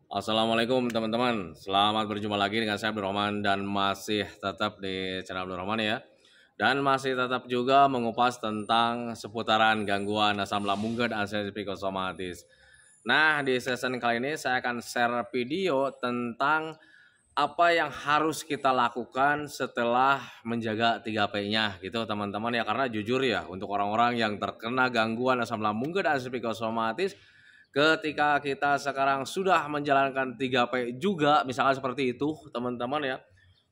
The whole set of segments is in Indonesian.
Assalamualaikum teman-teman, selamat berjumpa lagi dengan saya Abdurrahman dan masih tetap di channel Abdurrahman ya. Dan masih tetap juga mengupas tentang seputaran gangguan asam lambung dan sensitif psikosomatis. Nah, di session kali ini saya akan share video tentang apa yang harus kita lakukan setelah menjaga 3P-nya gitu teman-teman ya. Karena jujur ya, untuk orang-orang yang terkena gangguan asam lambung dan sensitif psikosomatis, ketika kita sekarang sudah menjalankan 3P juga, misalkan seperti itu, teman-teman ya,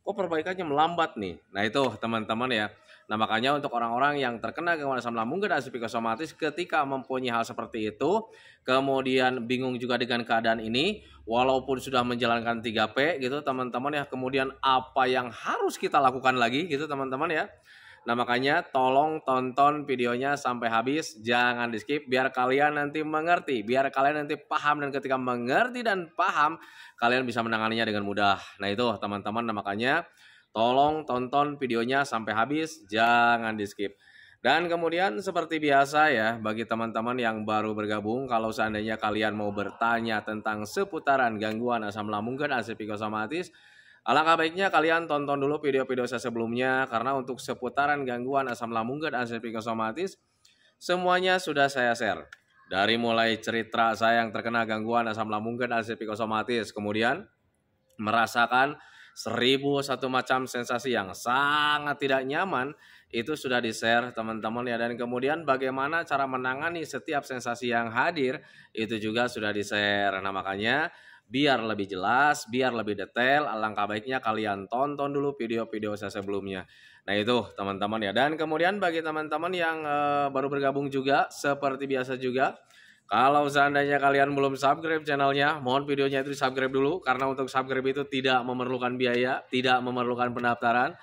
kok perbaikannya melambat nih. Nah itu teman-teman ya. Nah makanya untuk orang-orang yang terkena gangguan asam lambung dan psikosomatis ketika mempunyai hal seperti itu, kemudian bingung juga dengan keadaan ini, walaupun sudah menjalankan 3P gitu teman-teman ya, kemudian apa yang harus kita lakukan lagi gitu teman-teman ya. Nah makanya tolong tonton videonya sampai habis, jangan di skip biar kalian nanti mengerti, biar kalian nanti paham, dan ketika mengerti dan paham kalian bisa menanganinya dengan mudah. Nah itu teman-teman, nah makanya tolong tonton videonya sampai habis, jangan di skip. Dan kemudian seperti biasa ya, bagi teman-teman yang baru bergabung, kalau seandainya kalian mau bertanya tentang seputaran gangguan asam lambung dan psikosomatis, alangkah baiknya kalian tonton dulu video-video saya sebelumnya, karena untuk seputaran gangguan asam lambung dan psikosomatis semuanya sudah saya share. Dari mulai cerita saya yang terkena gangguan asam lambung dan psikosomatis, kemudian merasakan 1001 macam sensasi yang sangat tidak nyaman, itu sudah di-share teman-teman ya. Dan kemudian bagaimana cara menangani setiap sensasi yang hadir, itu juga sudah di-share. Nah makanya biar lebih jelas, biar lebih detail, alangkah baiknya kalian tonton dulu video-video saya sebelumnya. Nah itu teman-teman ya. Dan kemudian bagi teman-teman yang baru bergabung juga, seperti biasa juga, kalau seandainya kalian belum subscribe channelnya, mohon videonya itu di subscribe dulu, karena untuk subscribe itu tidak memerlukan biaya, tidak memerlukan pendaftaran.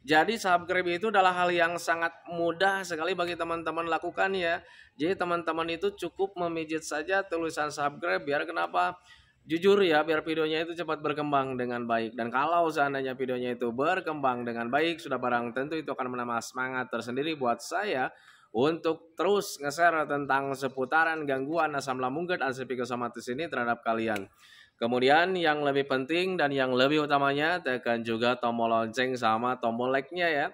Jadi subscribe itu adalah hal yang sangat mudah sekali bagi teman-teman lakukan ya. Jadi teman-teman itu cukup memijit saja tulisan subscribe, biar kenapa? Jujur ya, biar videonya itu cepat berkembang dengan baik. Dan kalau seandainya videonya itu berkembang dengan baik, sudah barang tentu itu akan menambah semangat tersendiri buat saya untuk terus nge-share tentang seputaran gangguan asam lambung dan psikosomatis ini terhadap kalian. Kemudian yang lebih penting dan yang lebih utamanya, tekan juga tombol lonceng sama tombol like-nya ya.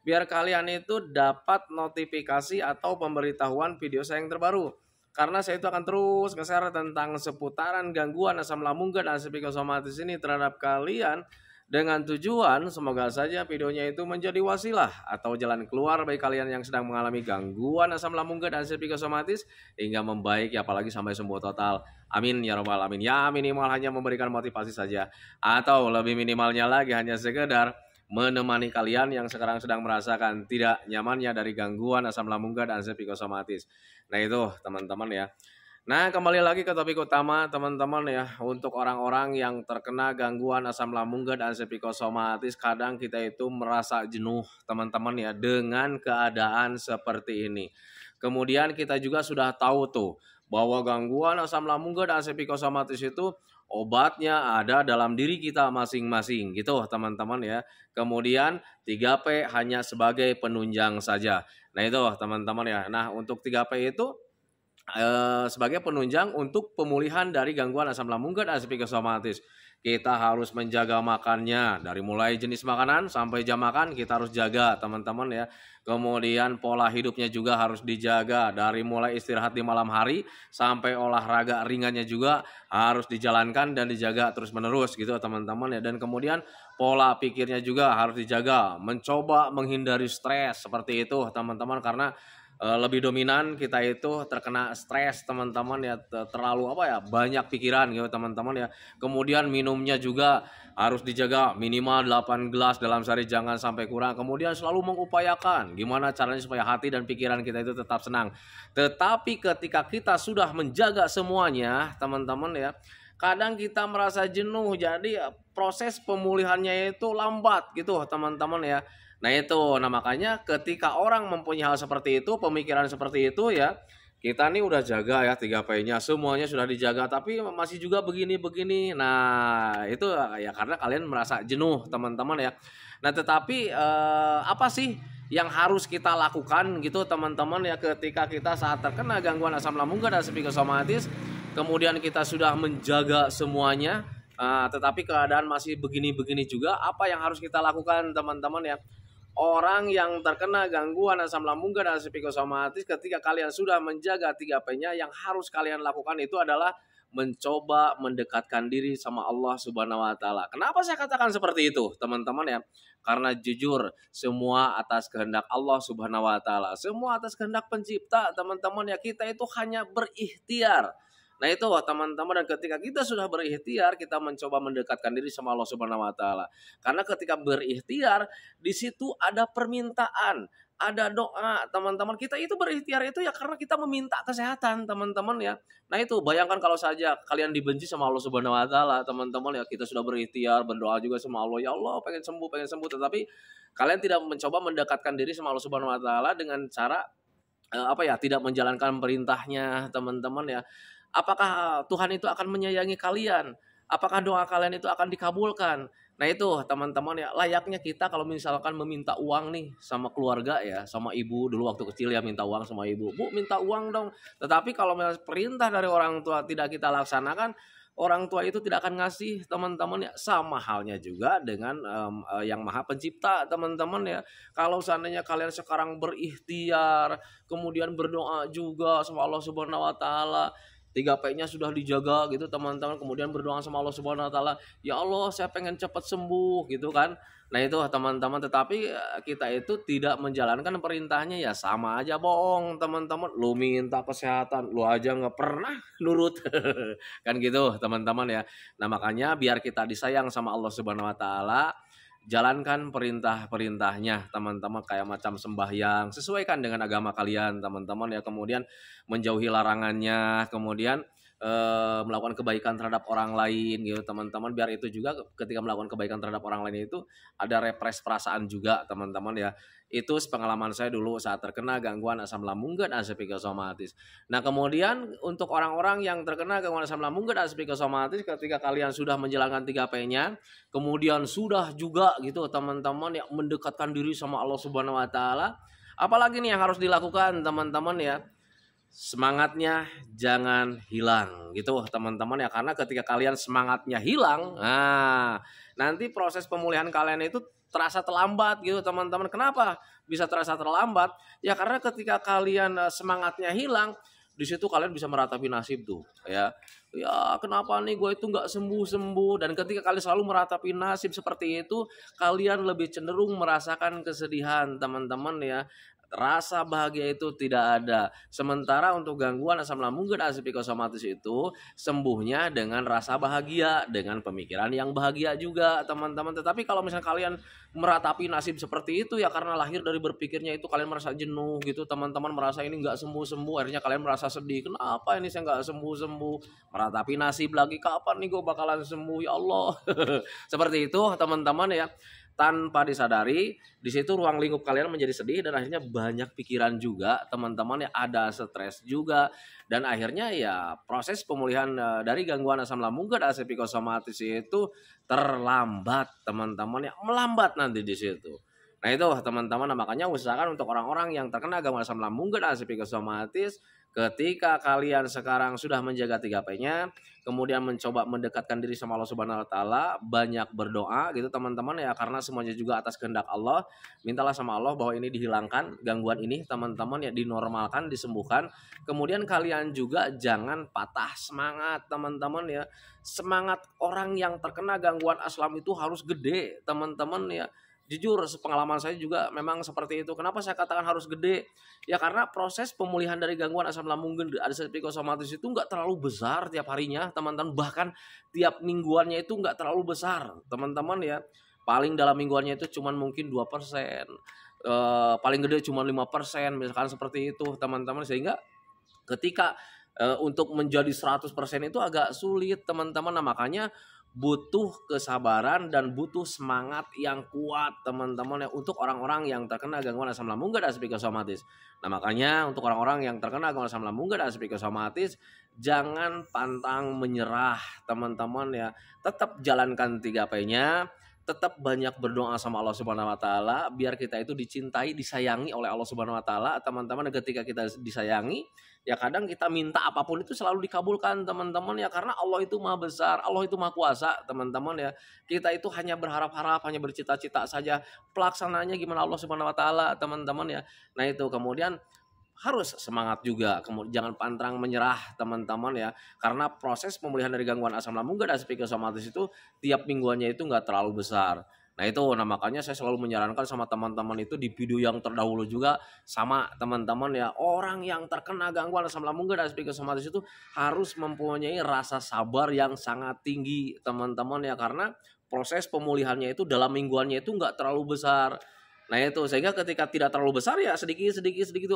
Biar kalian itu dapat notifikasi atau pemberitahuan video saya yang terbaru. Karena saya itu akan terus nge-share tentang seputaran gangguan asam lambung dan psikosomatis ini terhadap kalian, dengan tujuan semoga saja videonya itu menjadi wasilah atau jalan keluar bagi kalian yang sedang mengalami gangguan asam lambung dan psikosomatis hingga membaik ya, apalagi sampai sembuh total. Amin ya robbal alamin. Ya minimal hanya memberikan motivasi saja, atau lebih minimalnya lagi hanya sekedar menemani kalian yang sekarang sedang merasakan tidak nyamannya dari gangguan asam lambung dan psikosomatis. Nah itu teman-teman ya. Nah kembali lagi ke topik utama teman-teman ya. Untuk orang-orang yang terkena gangguan asam lambung dan psikosomatis, kadang kita itu merasa jenuh teman-teman ya dengan keadaan seperti ini. Kemudian kita juga sudah tahu tuh bahwa gangguan asam lambung dan psikosomatis itu obatnya ada dalam diri kita masing-masing gitu teman-teman ya. Kemudian 3P hanya sebagai penunjang saja. Nah itu teman-teman ya. Nah untuk 3P itu sebagai penunjang untuk pemulihan dari gangguan asam lambung dan psikosomatis. Kita harus menjaga makannya, dari mulai jenis makanan sampai jam makan kita harus jaga teman-teman ya. Kemudian pola hidupnya juga harus dijaga, dari mulai istirahat di malam hari sampai olahraga ringannya juga harus dijalankan dan dijaga terus-menerus gitu teman-teman ya. Dan kemudian pola pikirnya juga harus dijaga, mencoba menghindari stres seperti itu teman-teman, karena lebih dominan kita itu terkena stres teman-teman ya, terlalu apa ya, banyak pikiran gitu teman-teman ya. Kemudian minumnya juga harus dijaga minimal 8 gelas dalam sehari, jangan sampai kurang. Kemudian selalu mengupayakan gimana caranya supaya hati dan pikiran kita itu tetap senang. Tetapi ketika kita sudah menjaga semuanya teman-teman ya, kadang kita merasa jenuh, jadi proses pemulihannya itu lambat gitu teman-teman ya. Nah itu, nah makanya ketika orang mempunyai hal seperti itu, pemikiran seperti itu ya, kita nih udah jaga ya 3P-nya, semuanya sudah dijaga, tapi masih juga begini-begini. Nah itu ya karena kalian merasa jenuh teman-teman ya. Nah tetapi apa sih yang harus kita lakukan gitu teman-teman ya, ketika kita saat terkena gangguan asam lambung dan psikosomatis. kemudian kita sudah menjaga semuanya, tetapi keadaan masih begini-begini juga, apa yang harus kita lakukan teman-teman ya? Orang yang terkena gangguan asam lambung dan psikosomatis, ketika kalian sudah menjaga 3P-nya, yang harus kalian lakukan itu adalah mencoba mendekatkan diri sama Allah Subhanahu wa taala. Kenapa saya katakan seperti itu, teman-teman ya? Karena jujur, semua atas kehendak Allah Subhanahu wa taala. Semua atas kehendak pencipta, teman-teman ya. Kita itu hanya berikhtiar. Nah itu teman-teman, dan ketika kita sudah berikhtiar, kita mencoba mendekatkan diri sama Allah Subhanahu wa taala. Karena ketika berikhtiar, di situ ada permintaan, ada doa, teman-teman. Kita itu berikhtiar itu ya karena kita meminta kesehatan, teman-teman ya. Nah itu, bayangkan kalau saja kalian dibenci sama Allah Subhanahu wa taala, teman-teman ya, kita sudah berikhtiar, berdoa juga sama Allah, ya Allah pengen sembuh, tetapi kalian tidak mencoba mendekatkan diri sama Allah Subhanahu wa taala dengan cara tidak menjalankan perintahnya, teman-teman ya. Apakah Tuhan itu akan menyayangi kalian? Apakah doa kalian itu akan dikabulkan? Nah itu teman-teman ya, layaknya kita kalau misalkan meminta uang nih sama keluarga ya, sama ibu dulu waktu kecil ya, minta uang sama ibu, Bu minta uang dong. Tetapi kalau misalnya perintah dari orang tua tidak kita laksanakan, orang tua itu tidak akan ngasih, teman-teman ya. Sama halnya juga dengan yang Maha Pencipta, teman-teman ya. Kalau seandainya kalian sekarang berikhtiar, kemudian berdoa juga sama Allah Subhanahu wa taala, 3P-nya sudah dijaga gitu teman-teman, kemudian berdoa sama Allah Subhanahu wa taala, ya Allah saya pengen cepat sembuh gitu kan. Nah itu teman-teman, tetapi kita itu tidak menjalankan perintahnya, ya sama aja bohong teman-teman. Lu minta kesehatan, lu aja nggak pernah nurut kan gitu teman-teman ya. Nah makanya biar kita disayang sama Allah Subhanahu wa taala, jalankan perintah-perintahnya teman-teman, kayak macam sembahyang, sesuaikan dengan agama kalian teman-teman ya. Kemudian menjauhi larangannya, kemudian melakukan kebaikan terhadap orang lain gitu teman-teman. Biar itu juga ketika melakukan kebaikan terhadap orang lain itu ada repres perasaan juga teman-teman ya. Itu pengalaman saya dulu saat terkena gangguan asam lambung dan psikosomatis. Nah kemudian untuk orang-orang yang terkena gangguan asam lambung dan psikosomatis, ketika kalian sudah menjalankan 3P-nya, kemudian sudah juga gitu teman-teman ya, mendekatkan diri sama Allah Subhanahu wa taala, apalagi nih yang harus dilakukan teman-teman ya? Semangatnya jangan hilang gitu teman-teman ya. Karena ketika kalian semangatnya hilang, nah nanti proses pemulihan kalian itu terasa terlambat gitu teman-teman. Kenapa bisa terasa terlambat? Ya karena ketika kalian semangatnya hilang, di situ kalian bisa meratapi nasib tuh ya. Ya kenapa nih gue itu nggak sembuh-sembuh. Dan ketika kalian selalu meratapi nasib seperti itu, kalian lebih cenderung merasakan kesedihan teman-teman ya. Rasa bahagia itu tidak ada. Sementara untuk gangguan asam lambung dan psikosomatis itu sembuhnya dengan rasa bahagia, dengan pemikiran yang bahagia juga teman-teman. Tetapi kalau misalnya kalian meratapi nasib seperti itu ya karena lahir dari berpikirnya itu kalian merasa jenuh gitu teman-teman, merasa ini nggak sembuh-sembuh, akhirnya kalian merasa sedih, kenapa ini saya nggak sembuh-sembuh, meratapi nasib lagi, kapan nih gue bakalan sembuh ya Allah. Seperti itu teman-teman ya. Tanpa disadari, di situ ruang lingkup kalian menjadi sedih dan akhirnya banyak pikiran juga teman-teman ya, ada stres juga, dan akhirnya ya proses pemulihan dari gangguan asam lambung dan psikosomatis itu terlambat teman-teman ya, melambat nanti di situ. Nah itu teman-teman, makanya usahakan untuk orang-orang yang terkena gangguan asam lambung dan psikosomatis, ketika kalian sekarang sudah menjaga 3P-nya, kemudian mencoba mendekatkan diri sama Allah Subhanahu wa taala, banyak berdoa gitu teman-teman ya, karena semuanya juga atas kehendak Allah. Mintalah sama Allah bahwa ini dihilangkan, gangguan ini teman-teman ya, dinormalkan, disembuhkan. Kemudian kalian juga jangan patah semangat teman-teman ya. Semangat orang yang terkena gangguan asam itu harus gede teman-teman ya. Jujur pengalaman saya juga memang seperti itu. Kenapa saya katakan harus gede? Ya karena proses pemulihan dari gangguan asam lambung dan psikosomatis itu nggak terlalu besar tiap harinya teman-teman. Bahkan tiap mingguannya itu nggak terlalu besar teman-teman ya. Paling dalam mingguannya itu cuma mungkin 2%. Paling gede cuma 5%. Misalkan seperti itu teman-teman. Sehingga ketika untuk menjadi 100% itu agak sulit teman-teman. Nah makanya butuh kesabaran dan butuh semangat yang kuat teman-teman ya, untuk orang-orang yang terkena gangguan asam lambung dan psikosomatis. Nah makanya untuk orang-orang yang terkena gangguan asam lambung dan psikosomatis, jangan pantang menyerah teman-teman ya. Tetap jalankan 3P-nya, tetap banyak berdoa sama Allah Subhanahu wa taala biar kita itu dicintai, disayangi oleh Allah Subhanahu wa taala. Teman-teman, ketika kita disayangi, ya kadang kita minta apapun itu selalu dikabulkan, teman-teman ya, karena Allah itu Maha Besar, Allah itu Maha Kuasa, teman-teman ya. Kita itu hanya berharap-harap, hanya bercita-cita saja. Pelaksanaannya gimana Allah Subhanahu wa taala, teman-teman ya. Nah, itu kemudian harus semangat juga, kemudian jangan pantang menyerah, teman-teman ya, karena proses pemulihan dari gangguan asam lambung dan psikosomatis itu tiap mingguannya itu nggak terlalu besar. Nah itu, nah makanya saya selalu menyarankan sama teman-teman itu di video yang terdahulu juga, sama teman-teman ya, orang yang terkena gangguan asam lambung dan psikosomatis itu harus mempunyai rasa sabar yang sangat tinggi, teman-teman ya, karena proses pemulihannya itu dalam mingguannya itu nggak terlalu besar. Nah itu, sehingga ketika tidak terlalu besar ya sedikit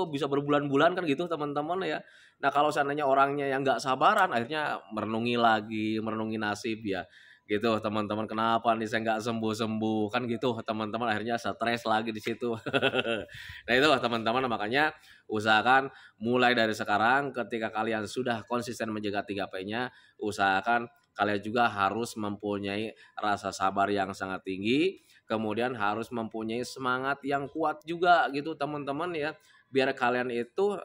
oh, bisa berbulan-bulan kan gitu, teman-teman ya. Nah kalau seandainya orangnya yang nggak sabaran, akhirnya merenungi lagi, merenungi nasib ya gitu, teman-teman, kenapa nih saya nggak sembuh-sembuh kan gitu, teman-teman, akhirnya stres lagi di situ. Nah itu teman-teman, makanya usahakan mulai dari sekarang, ketika kalian sudah konsisten menjaga 3P-nya, usahakan kalian juga harus mempunyai rasa sabar yang sangat tinggi, kemudian harus mempunyai semangat yang kuat juga gitu, teman-teman ya, biar kalian itu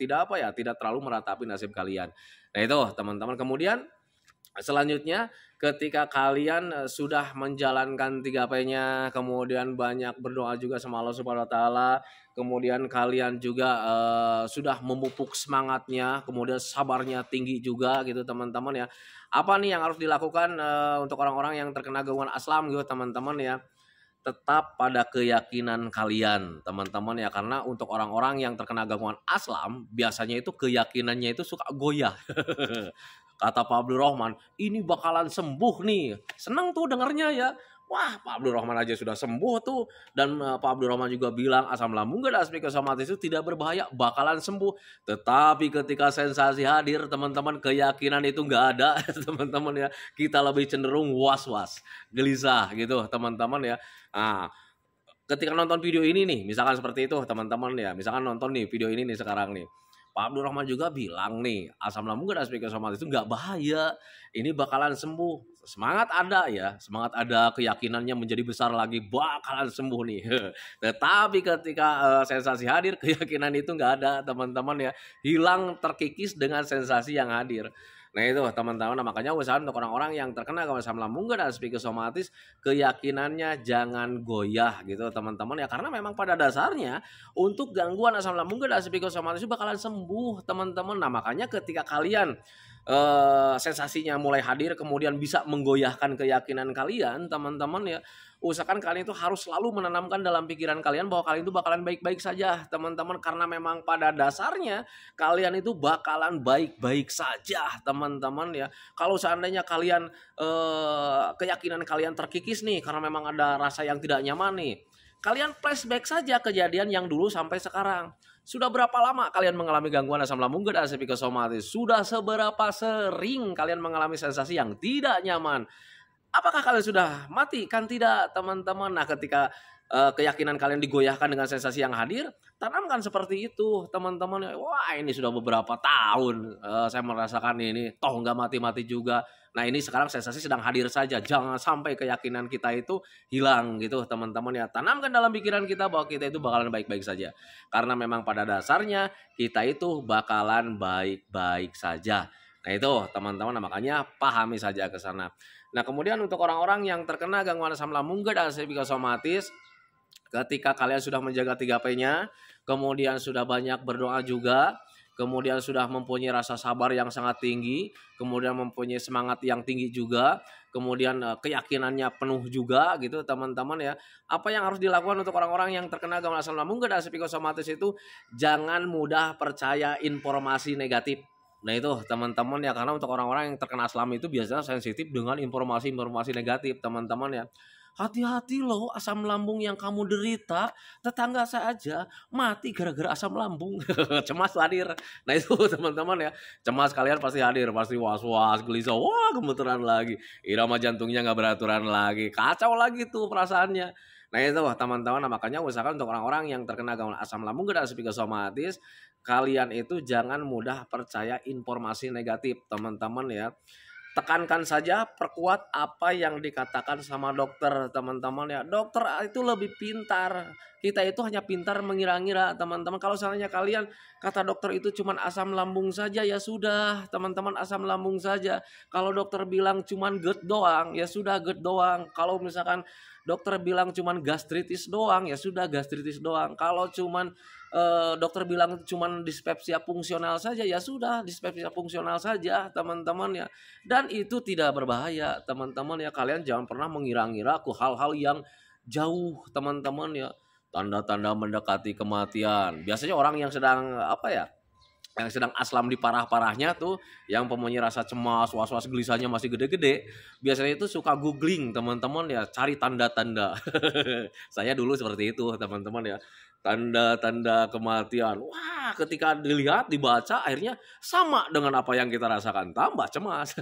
tidak apa ya, tidak terlalu meratapi nasib kalian. Nah itu teman-teman, kemudian selanjutnya ketika kalian sudah menjalankan 3P-nya, kemudian banyak berdoa juga sama Allah Subhanahu wa taala, kemudian kalian juga sudah memupuk semangatnya, kemudian sabarnya tinggi juga gitu, teman-teman ya. Apa nih yang harus dilakukan untuk orang-orang yang terkena gangguan asam gitu, teman-teman ya? Tetap pada keyakinan kalian, teman-teman ya, karena untuk orang-orang yang terkena gangguan asam biasanya itu keyakinannya itu suka goyah. Kata Pak Abdul Rahman, ini bakalan sembuh nih. Seneng tuh dengarnya ya. Wah, Pak Abdul Rahman aja sudah sembuh tuh. Dan Pak Abdul Rahman juga bilang asam lambung dan psikosomatis itu tidak berbahaya, bakalan sembuh. Tetapi ketika sensasi hadir, teman-teman, keyakinan itu nggak ada, teman-teman ya. Kita lebih cenderung was-was, gelisah gitu, teman-teman ya. Nah, ketika nonton video ini nih, misalkan seperti itu, teman-teman ya. Misalkan nonton nih video ini nih sekarang nih. Pak Abdul Rahman juga bilang nih, asam lambung dan psikosomatis itu nggak bahaya, ini bakalan sembuh. Semangat ada ya, semangat ada, keyakinannya menjadi besar lagi, bakalan sembuh nih. Tetapi ketika sensasi hadir, keyakinan itu nggak ada, teman-teman ya, hilang, terkikis dengan sensasi yang hadir. Nah itu teman-teman, makanya usahakan untuk orang-orang yang terkena gangguan asam lambung dan psikosomatis, keyakinannya jangan goyah gitu, teman-teman ya, karena memang pada dasarnya untuk gangguan asam lambung dan psikosomatis itu bakalan sembuh, teman-teman. Nah makanya ketika kalian sensasinya mulai hadir, kemudian bisa menggoyahkan keyakinan kalian, teman-teman ya, usahakan kalian itu harus selalu menanamkan dalam pikiran kalian bahwa kalian itu bakalan baik-baik saja, teman-teman, karena memang pada dasarnya kalian itu bakalan baik-baik saja, teman-teman ya. Kalau seandainya kalian keyakinan kalian terkikis nih karena memang ada rasa yang tidak nyaman nih, kalian flashback saja kejadian yang dulu sampai sekarang. Sudah berapa lama kalian mengalami gangguan asam lambung dan psikosomatis? Sudah seberapa sering kalian mengalami sensasi yang tidak nyaman? Apakah kalian sudah mati? Kan tidak, teman-teman. Nah ketika keyakinan kalian digoyahkan dengan sensasi yang hadir, tanamkan seperti itu, teman-teman. Wah ini sudah beberapa tahun saya merasakan ini, toh nggak mati-mati juga. Nah ini sekarang sensasi sedang hadir saja, jangan sampai keyakinan kita itu hilang gitu, teman-teman ya. Tanamkan dalam pikiran kita bahwa kita itu bakalan baik-baik saja, karena memang pada dasarnya kita itu bakalan baik-baik saja. Nah itu teman-teman, makanya pahami saja ke sana. Nah kemudian untuk orang-orang yang terkena gangguan asam lambung dan psikosomatis, ketika kalian sudah menjaga 3P-nya, kemudian sudah banyak berdoa juga, kemudian sudah mempunyai rasa sabar yang sangat tinggi, kemudian mempunyai semangat yang tinggi juga, kemudian keyakinannya penuh juga gitu, teman-teman ya. Apa yang harus dilakukan untuk orang-orang yang terkena gangguan asam lambung dan psikosomatis itu, jangan mudah percaya informasi negatif. Nah itu teman-teman ya, karena untuk orang-orang yang terkena asam itu biasanya sensitif dengan informasi-informasi negatif, teman-teman ya. Hati-hati loh, asam lambung yang kamu derita, tetangga saya aja mati gara-gara asam lambung. Cemas hadir. Nah itu teman-teman ya, cemas kalian pasti hadir, pasti was-was, gelisah, wah gemeteran lagi, irama jantungnya nggak beraturan lagi, kacau lagi tuh perasaannya. Nah itu teman-teman, makanya usahakan untuk orang-orang yang terkena gangguan asam lambung dan psikosomatis, kalian itu jangan mudah percaya informasi negatif, teman-teman ya. tekankan saja, perkuat apa yang dikatakan sama dokter, teman-teman ya. Dokter itu lebih pintar. Kita itu hanya pintar mengira-ngira, teman-teman. Kalau seandainya kalian kata dokter itu cuman asam lambung saja, ya sudah, teman-teman, asam lambung saja. Kalau dokter bilang cuman GERD doang, ya sudah GERD doang. Kalau misalkan dokter bilang cuman gastritis doang, ya sudah gastritis doang. Kalau cuman dokter bilang cuman dispepsia fungsional saja, ya sudah dispepsia fungsional saja, teman-teman ya. Dan itu tidak berbahaya, teman-teman ya. Kalian jangan pernah mengira-ngira ke hal-hal yang jauh, teman-teman ya. Tanda-tanda mendekati kematian. Biasanya orang yang sedang apa ya? Yang sedang aslam di parah-parahnya tuh, yang pempunyai rasa cemas, was-was, gelisahnya masih gede-gede, biasanya itu suka googling, teman-teman ya, cari tanda-tanda. Saya dulu seperti itu, teman-teman ya. Tanda-tanda kematian. Wah, ketika dilihat, dibaca, akhirnya sama dengan apa yang kita rasakan, tambah cemas.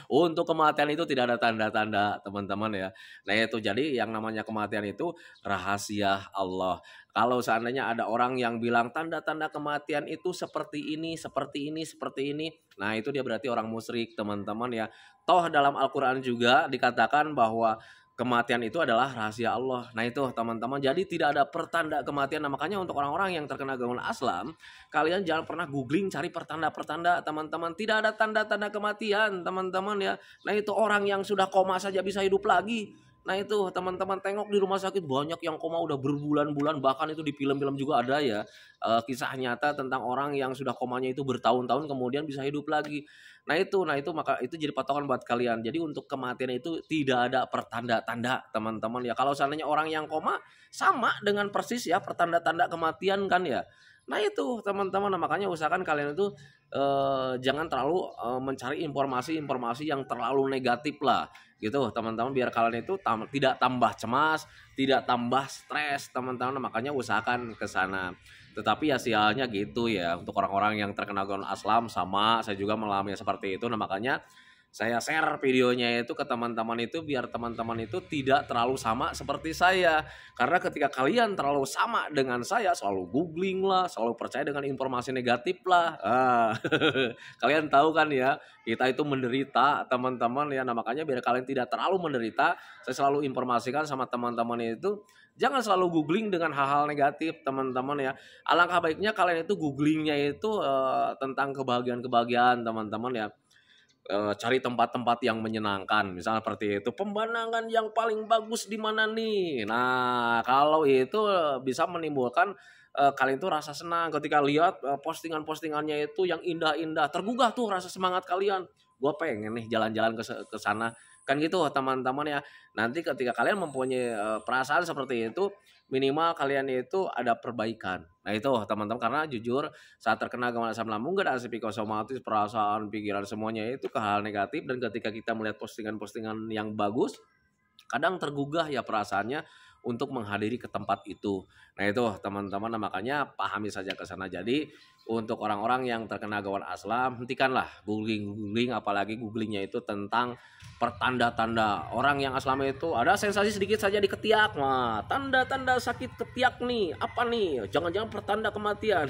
Untuk kematian itu tidak ada tanda-tanda, teman-teman ya. Nah itu, jadi yang namanya kematian itu rahasia Allah. Kalau seandainya ada orang yang bilang tanda-tanda kematian itu seperti ini, seperti ini, seperti ini, nah itu dia berarti orang musyrik, teman-teman ya. Toh dalam Al-Quran juga dikatakan bahwa kematian itu adalah rahasia Allah. Nah itu, teman-teman, jadi tidak ada pertanda kematian. Nah makanya untuk orang-orang yang terkena gangguan aslam, kalian jangan pernah googling cari pertanda-pertanda, teman-teman. Tidak ada tanda-tanda kematian, teman-teman ya. Nah itu, orang yang sudah koma saja bisa hidup lagi. Nah itu, teman-teman, tengok di rumah sakit banyak yang koma udah berbulan-bulan, bahkan itu di film-film juga ada ya, kisah nyata tentang orang yang sudah komanya itu bertahun-tahun kemudian bisa hidup lagi. Nah itu maka itu jadi patokan buat kalian. Jadi untuk kematian itu tidak ada pertanda-tanda, teman-teman ya. Kalau seandainya orang yang koma sama dengan persis ya pertanda-tanda kematian kan ya. Nah itu, teman-teman, nah, makanya usahakan kalian itu jangan terlalu mencari informasi-informasi yang terlalu negatif lah gitu, teman-teman, biar kalian itu tidak tambah cemas, tidak tambah stres, teman-teman. Nah, makanya usahakan ke sana. Tetapi ya sialnya gitu ya, untuk orang-orang yang terkena gangguan aslam, sama saya juga mengalami seperti itu. Nah makanya saya share videonya itu ke teman-teman itu biar teman-teman itu tidak terlalu sama seperti saya. Karena ketika kalian terlalu sama dengan saya, selalu googling lah, selalu percaya dengan informasi negatif lah. Kalian tahu kan ya, kita itu menderita, teman-teman ya. Nah makanya biar kalian tidak terlalu menderita, saya selalu informasikan sama teman-teman itu, jangan selalu googling dengan hal-hal negatif, teman-teman ya. Alangkah baiknya kalian itu googlingnya itu tentang kebahagiaan-kebahagiaan, teman-teman ya. Cari tempat-tempat yang menyenangkan, misalnya seperti itu, pemandangan yang paling bagus di mana nih. Nah kalau itu bisa menimbulkan kalian itu rasa senang ketika lihat postingan-postingannya itu yang indah-indah, tergugah tuh rasa semangat kalian. Gue pengen nih jalan-jalan ke sana, kan gitu teman-teman ya. Nanti ketika kalian mempunyai perasaan seperti itu, minimal kalian itu ada perbaikan. Nah itu, teman-teman, karena jujur saat terkena gangguan asam lambung gak ada psikosomatis, perasaan, pikiran, semuanya itu ke hal negatif. Dan ketika kita melihat postingan-postingan yang bagus, kadang tergugah ya perasaannya untuk menghadiri ke tempat itu. Nah itu, teman-teman, nah, makanya pahami saja ke sana. Jadi untuk orang-orang yang terkena gangguan aslam, hentikanlah googling, apalagi googlingnya itu tentang pertanda-tanda. Orang yang aslam itu ada sensasi sedikit saja di ketiak, wah tanda-tanda sakit ketiak nih, apa nih? Jangan-jangan pertanda kematian.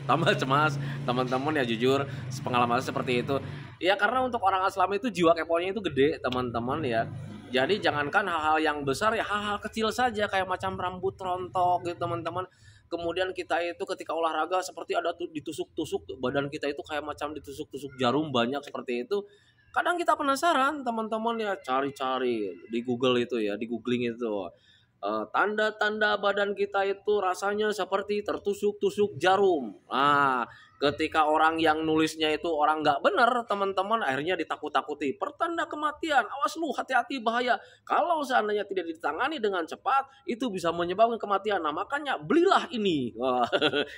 Tambah cemas, teman-teman ya. Jujur pengalaman seperti itu. Ya karena untuk orang aslam itu jiwa keponya itu gede, teman-teman ya. Jadi jangankan hal-hal yang besar ya, hal-hal kecil saja kayak macam rambut rontok gitu, teman-teman. Kemudian kita itu ketika olahraga seperti ada ditusuk-tusuk, badan kita itu kayak macam ditusuk-tusuk jarum banyak seperti itu. Kadang kita penasaran, teman-teman ya, cari-cari di Google itu ya, di googling itu. Tanda-tanda badan kita itu rasanya seperti tertusuk-tusuk jarum. Nah, ketika orang yang nulisnya itu orang nggak benar, teman-teman, akhirnya ditakut-takuti. Pertanda kematian, awas lu, hati-hati, bahaya. Kalau seandainya tidak ditangani dengan cepat, itu bisa menyebabkan kematian. Nah, makanya belilah ini. Wah,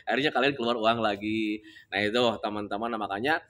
akhirnya kalian keluar uang lagi. Nah, itu teman-teman, nah, makanya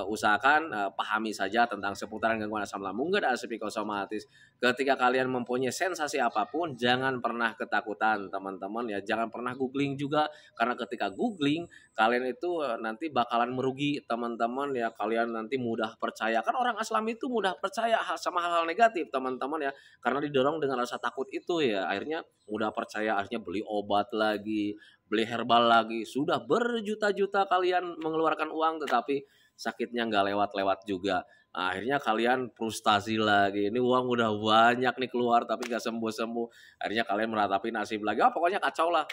usahakan pahami saja tentang seputaran gangguan asam lambung dan psikosomatis. Ketika kalian mempunyai sensasi apapun, jangan pernah ketakutan, teman-teman ya. Jangan pernah googling juga, karena ketika googling kalian itu nanti bakalan merugi, teman-teman ya. Kalian nanti mudah percaya, kan orang aslam itu mudah percaya sama hal-hal negatif, teman-teman ya, karena didorong dengan rasa takut itu ya. Akhirnya mudah percaya, akhirnya beli obat lagi, beli herbal lagi, sudah berjuta-juta kalian mengeluarkan uang, tetapi sakitnya nggak lewat-lewat juga. Akhirnya kalian frustasi lagi, ini uang udah banyak nih keluar tapi nggak sembuh-sembuh. Akhirnya kalian meratapi nasib lagi, pokoknya kacau lah.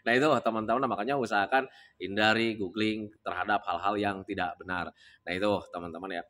Nah itu teman-teman, makanya usahakan hindari googling terhadap hal-hal yang tidak benar. Nah itu teman-teman ya.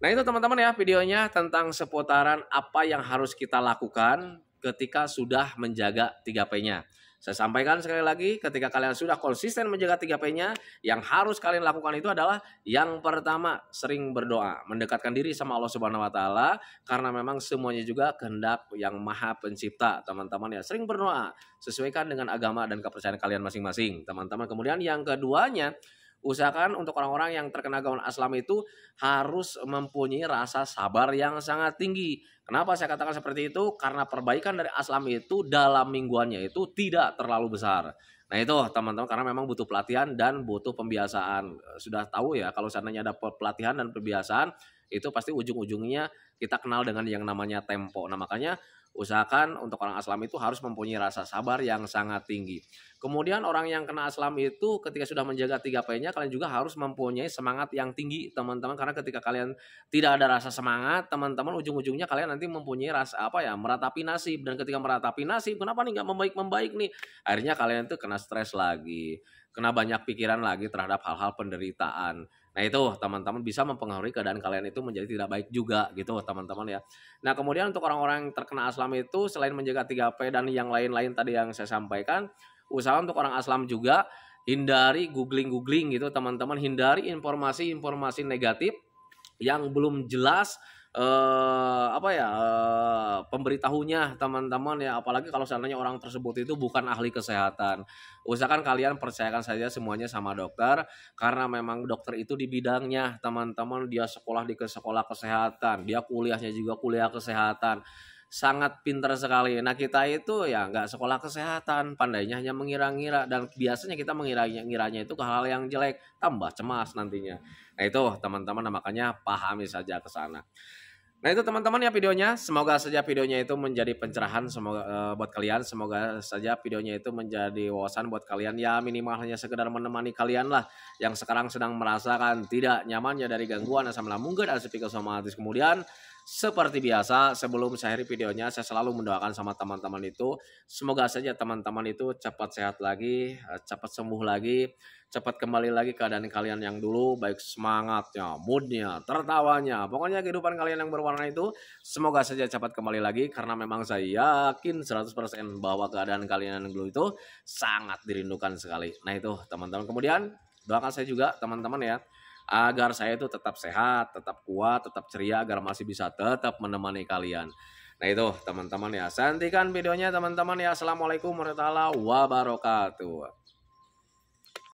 Nah itu teman-teman ya videonya tentang seputaran apa yang harus kita lakukan ketika sudah menjaga 3P-nya. Saya sampaikan sekali lagi, ketika kalian sudah konsisten menjaga 3P-nya, yang harus kalian lakukan itu adalah yang pertama, sering berdoa, mendekatkan diri sama Allah Subhanahu wa taala, karena memang semuanya juga kehendak yang Maha Pencipta, teman-teman ya. Sering berdoa, sesuaikan dengan agama dan kepercayaan kalian masing-masing, teman-teman. Kemudian yang keduanya, usahakan untuk orang-orang yang terkena gangguan aslam itu harus mempunyai rasa sabar yang sangat tinggi. Kenapa saya katakan seperti itu? Karena perbaikan dari aslam itu dalam mingguannya itu tidak terlalu besar. Nah itu teman-teman, karena memang butuh pelatihan dan butuh pembiasaan. Sudah tahu ya, kalau seandainya ada pelatihan dan pembiasaan, itu pasti ujung-ujungnya kita kenal dengan yang namanya tempo. Nah makanya usahakan untuk orang aslam itu harus mempunyai rasa sabar yang sangat tinggi. Kemudian orang yang kena aslam itu ketika sudah menjaga 3P-nya, kalian juga harus mempunyai semangat yang tinggi, teman-teman. Karena ketika kalian tidak ada rasa semangat, teman-teman, ujung-ujungnya kalian nanti mempunyai rasa meratapi nasib. Dan ketika meratapi nasib, kenapa nih nggak membaik-membaik nih? Akhirnya kalian tuh kena stres lagi, kena banyak pikiran lagi terhadap hal-hal penderitaan. Nah itu teman-teman bisa mempengaruhi keadaan kalian itu menjadi tidak baik juga gitu teman-teman ya. Nah kemudian untuk orang-orang yang terkena aslam itu selain menjaga 3P dan yang lain-lain tadi yang saya sampaikan, usaha untuk orang aslam juga hindari googling gitu teman-teman, hindari informasi-informasi negatif yang belum jelas pemberitahunya teman-teman ya, apalagi kalau seandainya orang tersebut itu bukan ahli kesehatan. Usahakan kalian percayakan saja semuanya sama dokter, karena memang dokter itu di bidangnya teman-teman, dia sekolah di sekolah kesehatan, dia kuliahnya juga kuliah kesehatan, sangat pintar sekali. Nah kita itu ya nggak sekolah kesehatan, pandainya hanya mengira-ngira, dan biasanya kita mengiranya itu ke hal yang jelek, tambah cemas nantinya. Nah itu teman-teman, makanya pahami saja ke sana. Nah itu teman-teman ya videonya, semoga saja videonya itu menjadi pencerahan buat kalian, semoga saja videonya itu menjadi wawasan buat kalian, ya minimal hanya sekedar menemani kalian lah yang sekarang sedang merasakan tidak nyamannya dari gangguan asam lambung dan psikosomatis. Kemudian seperti biasa sebelum saya akhiri videonya, saya selalu mendoakan sama teman-teman itu, semoga saja teman-teman itu cepat sehat lagi, cepat sembuh lagi, cepat kembali lagi keadaan kalian yang dulu, baik semangatnya, moodnya, tertawanya, pokoknya kehidupan kalian yang berwarna itu semoga saja cepat kembali lagi, karena memang saya yakin 100% bahwa keadaan kalian yang dulu itu sangat dirindukan sekali. Nah itu teman-teman, kemudian doakan saya juga teman-teman ya, agar saya itu tetap sehat, tetap kuat, tetap ceria, agar masih bisa tetap menemani kalian. Nah itu teman-teman ya, saya hentikan videonya teman-teman ya. Assalamualaikum warahmatullahi wabarakatuh.